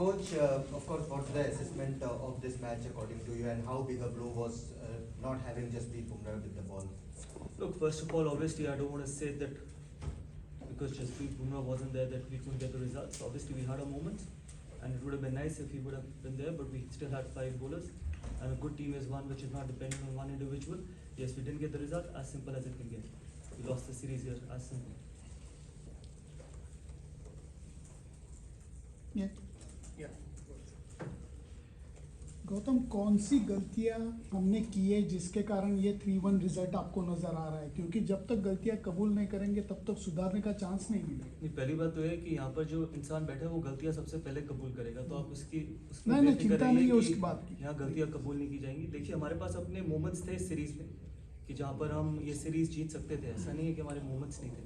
Coach, of course, what's the assessment of this match according to you, and how big a blow was not having Jasprit Bumrah with the ball? Look, first of all, obviously, I don't want to say that because Jasprit Bumrah wasn't there that we couldn't get the results. Obviously, we had our moments, and it would have been nice if he would have been there, but we still had 5 bowlers, and a good team is one which is not dependent on one individual. Yes, we didn't get the result, as simple as it can get. We lost the series here, as simple. Yeah. Gautam, कौन सी गलतियां हमने की है जिसके कारण ये 3-1 result आपको नजर आ रहा है? क्योंकि जब तक गलतियां कबूल नहीं करेंगे तब तक सुधारने का चांस नहीं मिलेगा। नहीं, पहली बात तो है कि यहाँ पर जो इंसान बैठे वो गलतियां सबसे पहले कबूल करेगा, तो आप उसकी नहीं, चिंता नहीं है उसकी बात की। यहाँ गलतियां कबूल नहीं की जाएंगी। देखिए, हमारे पास अपने मोमेंट्स थे इस सीरीज में कि जहाँ पर हम ये सीरीज जीत सकते थे। ऐसा नहीं है कि हमारे मोमेंट्स नहीं थे।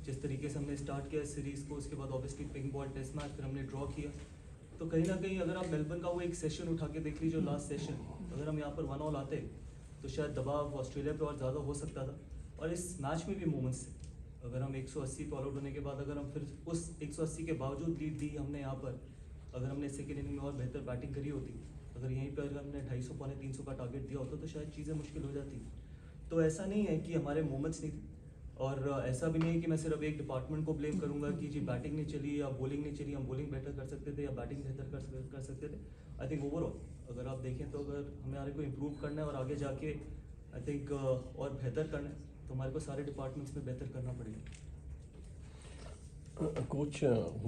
जिस तरीके से हमने स्टार्ट किया इस सीरीज को, उसके बाद obviously pink ball test match, फिर हमने ड्रॉ किया, तो कहीं ना कहीं अगर आप मेलबर्न का वो एक सेशन उठा के देख लीजिए, लास्ट सेशन, अगर हम यहाँ पर 1 ऑल आते तो शायद दबाव ऑस्ट्रेलिया पे और ज़्यादा हो सकता था। और इस मैच में भी मोमेंट्स थे। अगर हम 180 पे ऑल आउट होने के बाद अगर हम फिर उस 180 के बावजूद लीड दी हमने यहाँ पर, अगर हमने सेकेंड इनिंग में और बेहतर बैटिंग करी होती, अगर यहीं पर अगर हमने 250 पौने 300 का टारगेट दिया होता तो शायद चीज़ें मुश्किल हो जाती। तो ऐसा नहीं है कि हमारे मोमेंट्स नहीं थे, और ऐसा भी नहीं है कि मैं सिर्फ एक डिपार्टमेंट को ब्लेम करूंगा कि जी बैटिंग नहीं चली या बॉलिंग नहीं चली, हम बॉलिंग बेटर कर सकते थे या बैटिंग बेहतर कर सकते थे। आई थिंक ओवरऑल अगर आप देखें तो अगर हमारे को इम्प्रूव करना है और आगे जाके आई थिंक और बेहतर करना है तो हमारे को सारे डिपार्टमेंट्स में बेहतर करना पड़ेगा। Coach,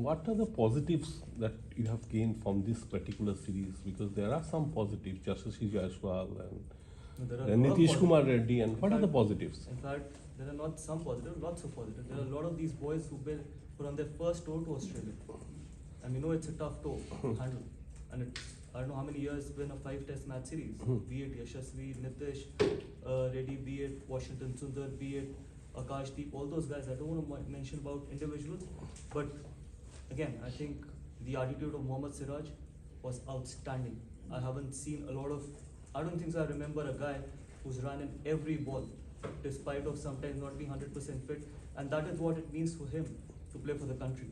what are the positives that you have gained from this particular series? Because there are some positives, Yashasvi Jaiswal and Nitish Kumar Reddy, and what are the positives? In fact, there are not some positive, lots of positive. There are a lot of these boys who were on their first tour to Australia, and we know it's a tough tour to handle. And it's, I don't know how many years it's been a 5-test match series. Be it Yashasvi, Nitish, Reddy, be it Washington Sundar, be it Akashdeep, all those guys. I don't want to mention about individuals, but again, I think the attitude of Mohammad Siraj was outstanding. I haven't seen a lot of. I don't think so. I remember a guy who's run in every ball, despite of sometimes not being 100% fit, and that is what it means for him to play for the country.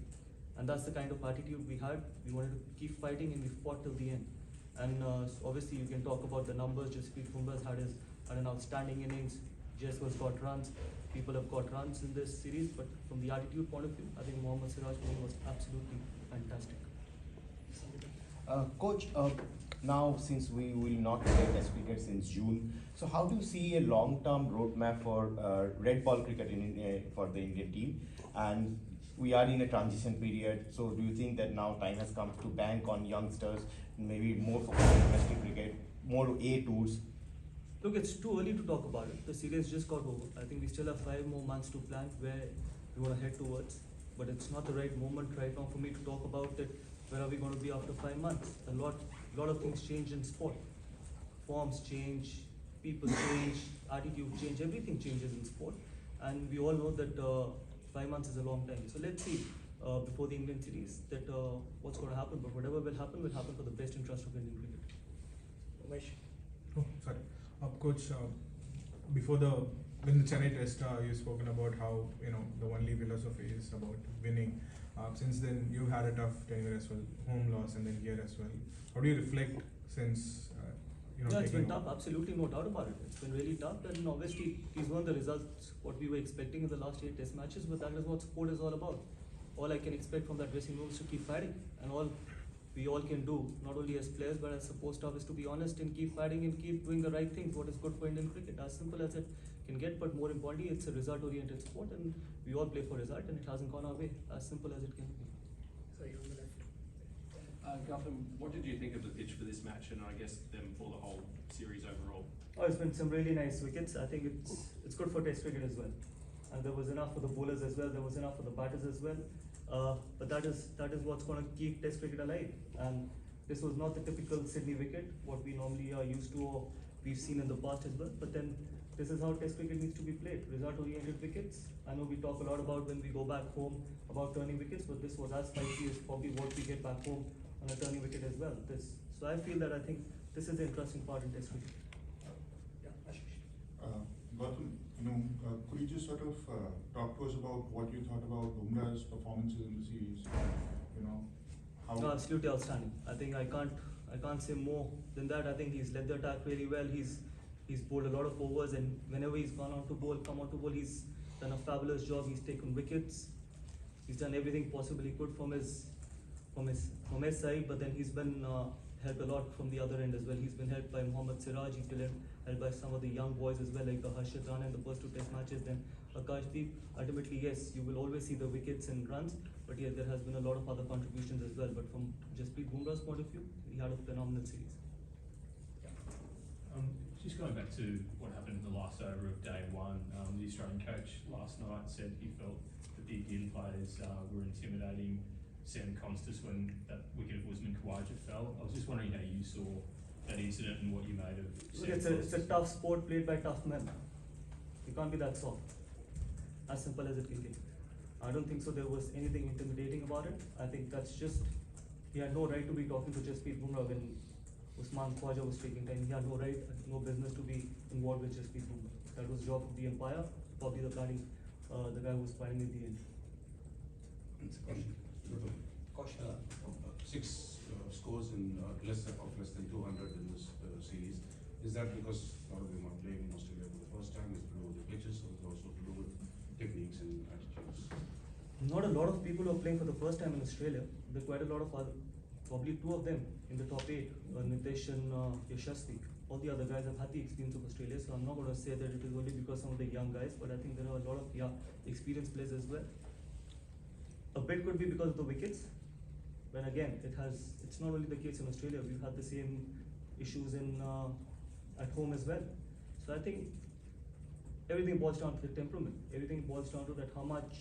And that's the kind of attitude we had. We wanted to keep fighting, and we fought till the end. And obviously, you can talk about the numbers. Jasprit Bumrah had an outstanding innings. Jaiswal's got runs. People have got runs in this series, but from the attitude point of view, I think Mohammad Siraj was absolutely fantastic. Coach, now since we will not play Test cricket since June, so how do you see a long-term roadmap for red ball cricket for the Indian team? And we are in a transition period, so do you think that now time has come to bank on youngsters, maybe more focus on domestic cricket, more A tours? Look, it's too early to talk about it. The series just got over. I think we still have 5 more months to plan where we want to head towards. But it's not the right moment right now for me to talk about it. Where are we going to be after 5 months? A lot of things change in sport. Forms change, people change, attitude change, everything changes in sport. And we all know that 5 months is a long time. So let's see before the Indian series that what's going to happen. But whatever will happen for the best interest of Indian cricket. Oh, sorry. Coach, when the Chennai Test, you've spoken about how the only philosophy is about winning. Since then, you've had a tough tenure as well, home loss, and then here as well. How do you reflect since Yeah, it's been tough. Absolutely, no doubt about it. It's been really tough, and obviously these weren't the results what we were expecting in the last 8 Test matches. But that is what sport is all about. All I can expect from that dressing room is to keep fighting, and all we all can do, not only as players but as support staff, is to be honest and keep fighting and keep doing the right things, what is good for Indian cricket. As simple as it can get, but more importantly, it's a result-oriented sport, and we all play for result, and it hasn't gone our way. As simple as it can be. Sorry, on the left. Gautam, what did you think of the pitch for this match, and I guess them for the whole series overall? Oh, it's been some really nice wickets. I think it's good for Test cricket as well, and there was enough for the bowlers as well. There was enough for the batters as well. But that is what's going to keep Test cricket alive. And this was not the typical Sydney wicket, what we normally are used to or we've seen in the past as well. But then this is how Test cricket needs to be played: result-oriented wickets. I know we talk a lot about when we go back home about turning wickets, but this was as spicy as probably what we get back home on a turning wicket as well. So I feel that I think this is the interesting part in Test cricket. Yeah, Ashish. Gautam, could you just sort of talk to us about what you thought about Bumrah's performances in the series? How? No, absolutely outstanding. I think I can't say more than that. I think he's led the attack really well. He's bowled a lot of overs, and whenever he's gone on to bowl, come on to bowl, he's done a fabulous job. He's taken wickets. He's done everything possible he could from his side, but then he's been helped a lot from the other end as well. He's been helped by Mohammad Siraj. He's been helped by some of the young boys as well, like Harshit Rana in the first 2 test matches. Then Akashdeep. Ultimately, yes, you will always see the wickets and runs, but yeah, there has been a lot of other contributions as well. But from Jasprit Bumrah's point of view, he had a phenomenal series. Just going back to what happened in the last over of day one, the Australian coach last night said he felt that the Indian players were intimidating Sam Constas when that wicket of Usman Khawaja fell. I was just wondering how you saw that incident and what you made of Sam It's a Constas. tough sport played by tough men. You can't be that soft. As simple as it can get. I don't think so there was anything intimidating about it. I think that's just, he had no right to be talking to Jasprit Bumrah when Usman Khawaja was taking time. He had no right, no business to be involved with Jasprit Bumrah. That was job of the umpire, probably the guy who was planning in the end. Caution. Six scores in less than 200 in this series. Is that because a lot of them are playing in Australia for the first time? Is it to do with the pitches, or is it also to do with techniques and attitudes? Not a lot of people who are playing for the first time in Australia. There are quite a lot of other, probably 2 of them in the top 8, Nitesh and Yashasvi. All the other guys have had the experience of Australia, so I'm not going to say that it is only because some of the young guys, but I think there are a lot of experienced players as well. A bit could be because of the wickets, but again, it's not only the case in Australia. We've had the same issues at home as well. So I think everything boils down to the temperament. Everything boils down to that how much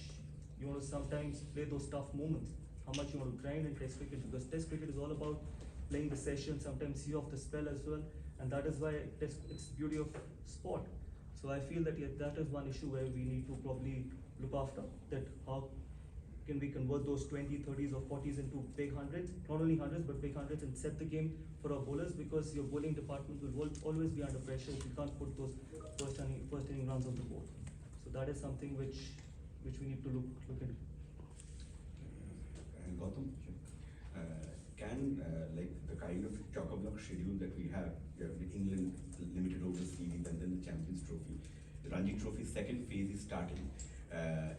you want to sometimes play those tough moments, how much you want to grind in Test cricket, because Test cricket is all about playing the session, sometimes see off the spell as well, and that is why it's the beauty of sport. So I feel that that is one issue where we need to probably look after, that how can we convert those 20, 30s or 40s into big hundreds, not only hundreds but big hundreds, and set the game for our bowlers, because your bowling department will always be under pressure if you can't put those first inning runs on the board. So that is something which we need to look into. And Gautam, can like the kind of chock-a-block schedule that we have with England limited over series and then the Champions Trophy, the Ranji Trophy second phase is starting.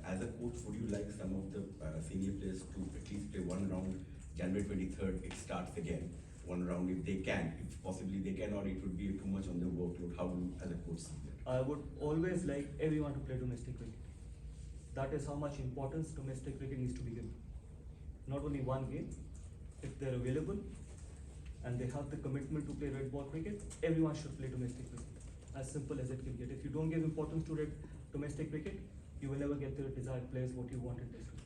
As a coach, would you like some of the senior players to at least play one round? January 23rd, it starts again. One round if they can, if possibly they can, or it would be too much on their workload. How do you, as a coach, see that? I would always like everyone to play domestic cricket. That is how much importance domestic cricket needs to be given. Not only one game, if they're available and they have the commitment to play red ball cricket, everyone should play domestic cricket. As simple as it can get. If you don't give importance to domestic cricket, you will never get the desired players what you want in Test cricket.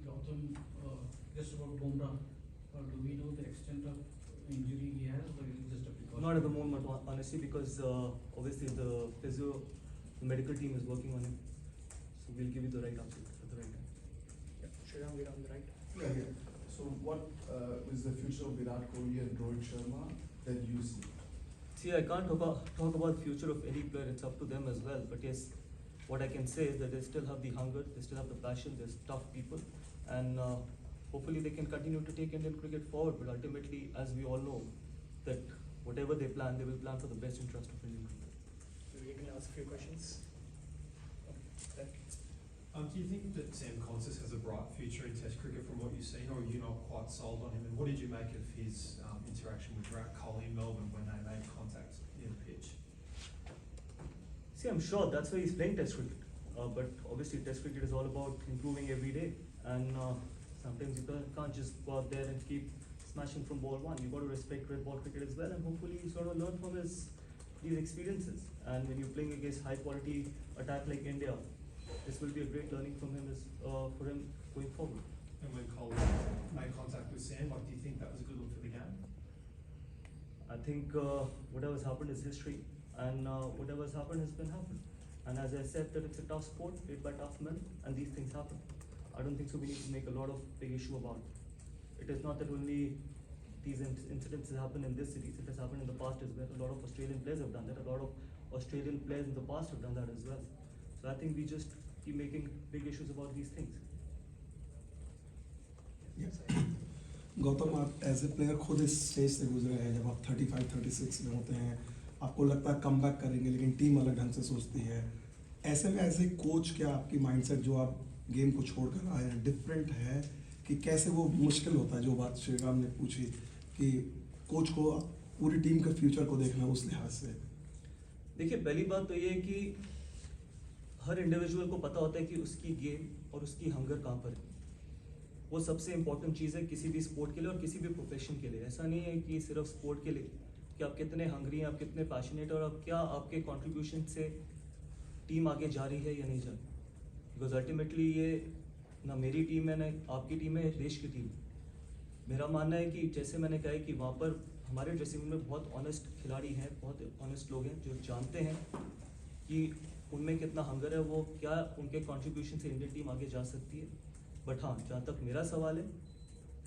Gautam, just about Bumrah, do we know the extent of injury he has, or is it just a precaution? Not at the moment, honestly, because obviously the medical team is working on him. So we'll give you the right update at the right time. Sriram, we're on the right. Yeah. So what is the future of Virat Kohli and Rohit Sharma that you see? See, I can't talk about the future of any player. It's up to them as well. But yes, what I can say is that they still have the hunger, they still have the passion, they're tough people, and hopefully they can continue to take Indian cricket forward. But ultimately, as we all know, that whatever they plan, they will plan for the best interest of Indian cricket. So we can ask a few questions. Okay. Do you think that Sam Constas has a bright future in Test cricket from what you've seen, or are you not quite sold on him? And what did you make of his interaction with Virat Kohli in Melbourne when they made contact near the pitch? See, I'm sure that's why he's playing Test cricket. But obviously, Test cricket is all about improving every day, and sometimes you can't just go out there and keep smashing from ball one. You've got to respect red ball cricket as well, and hopefully he's going to learn from these experiences. And when you're playing against high quality attack like India, this will be a great learning from him for him going forward. And when Kohli made contact with Sam, do you think that was a good look for the game? I think whatever's happened is history, and whatever's happened has been happened. And as I said, that it's a tough sport played by tough men, and these things happen. I don't think so. We need to make a lot of big issue about it. It is not that only these incidents happen in this series. It has happened in the past as well. A lot of Australian players have done that. A lot of Australian players in the past have done that as well. So I think we just keep making big issues about these things. Gautam, आप as a player खुद इस stage से गुजरे हैं, जब आप 35-36 में होते हैं, आपको लगता है कम बैक करेंगे, लेकिन टीम अलग ढंग से सोचती है। ऐसे में एज ए कोच क्या आपकी माइंडसेट जो आप गेम को छोड़ कर आए हैं डिफरेंट है, कि कैसे वो मुश्किल होता है, जो बात श्रीराम ने पूछी कि कोच को पूरी टीम के फ्यूचर को देखना उस लिहाज से? देखिए, पहली बात तो ये है कि हर इंडिविजुअल को पता होता है कि उसकी गेम और उसकी हंगर कहाँ पर है। वो सबसे इम्पोर्टेंट चीज़ है किसी भी स्पोर्ट के लिए और किसी भी प्रोफेशन के लिए। ऐसा नहीं है कि सिर्फ स्पोर्ट के लिए कि आप कितने हंगरी हैं, आप कितने पैशनेट और आप क्या आपके कंट्रीब्यूशन से टीम आगे जा रही है या नहीं जा रही। बिकॉज अल्टीमेटली ये ना मेरी टीम है ना आपकी टीम है, देश की टीम। मेरा मानना है कि जैसे मैंने कहा है कि वहाँ पर हमारे ड्रेसिंग रूम में बहुत ऑनेस्ट खिलाड़ी हैं, बहुत ऑनेस्ट लोग हैं जो जानते हैं कि उनमें कितना हंगर है, वो क्या उनके कंट्रीब्यूशन से इंडियन टीम आगे जा सकती है। बट हाँ, जहाँ तक मेरा सवाल है,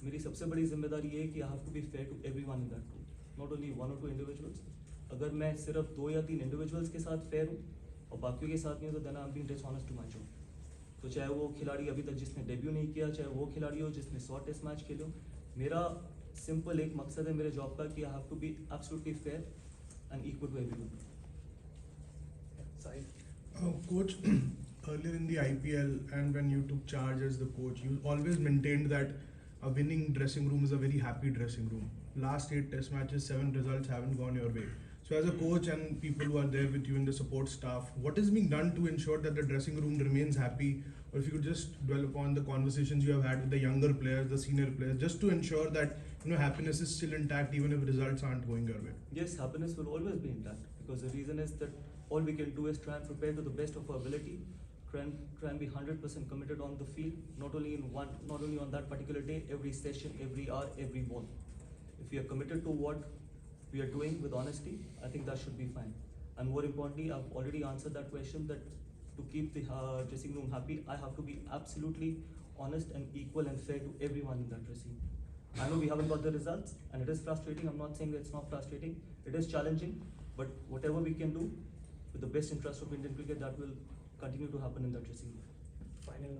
मेरी सबसे बड़ी जिम्मेदारी ये है कि I have to be fair to everyone in that group, not only 1 or 2 individuals. अगर मैं सिर्फ 2 या 3 इंडिविजुअल्स के साथ फेयर हूँ और बाकियों के साथ नहीं हूँ, तो then I am being dishonest to my job. तो चाहे वो खिलाड़ी अभी तक जिसने डेब्यू नहीं किया, चाहे वो खिलाड़ी हो जिसने 100 टेस्ट मैच खेले हो, मेरा सिंपल एक मकसद है मेरे जॉब का कि I have to be absolutely fair and equal to everyone. Coach, earlier in the IPL and when you took charge as the coach, you always maintained that a winning dressing room is a very happy dressing room. Last 8 test matches, 7 results haven't gone your way. So as a coach and people who are there with you in the support staff, what is being done to ensure that the dressing room remains happy? Or if you could just dwell upon the conversations you have had with the younger players, the senior players, just to ensure that happiness is still intact even if results aren't going your way. Yes, happiness will always be intact, because the reason is that all we can do is try and prepare to the best of our ability, try and be 100% committed on the field, not only on that particular day, every session, every hour, every ball. If we are committed to what we are doing with honesty, I think that should be fine. And more importantly, I've already answered that question, that to keep the dressing room happy, I have to be absolutely honest and equal and fair to everyone in that dressing room. I know we haven't got the results and it is frustrating. I'm not saying that it's not frustrating. It is challenging, but whatever we can do with the best interest of Indian cricket, that will continue to happen in that dressing room. Final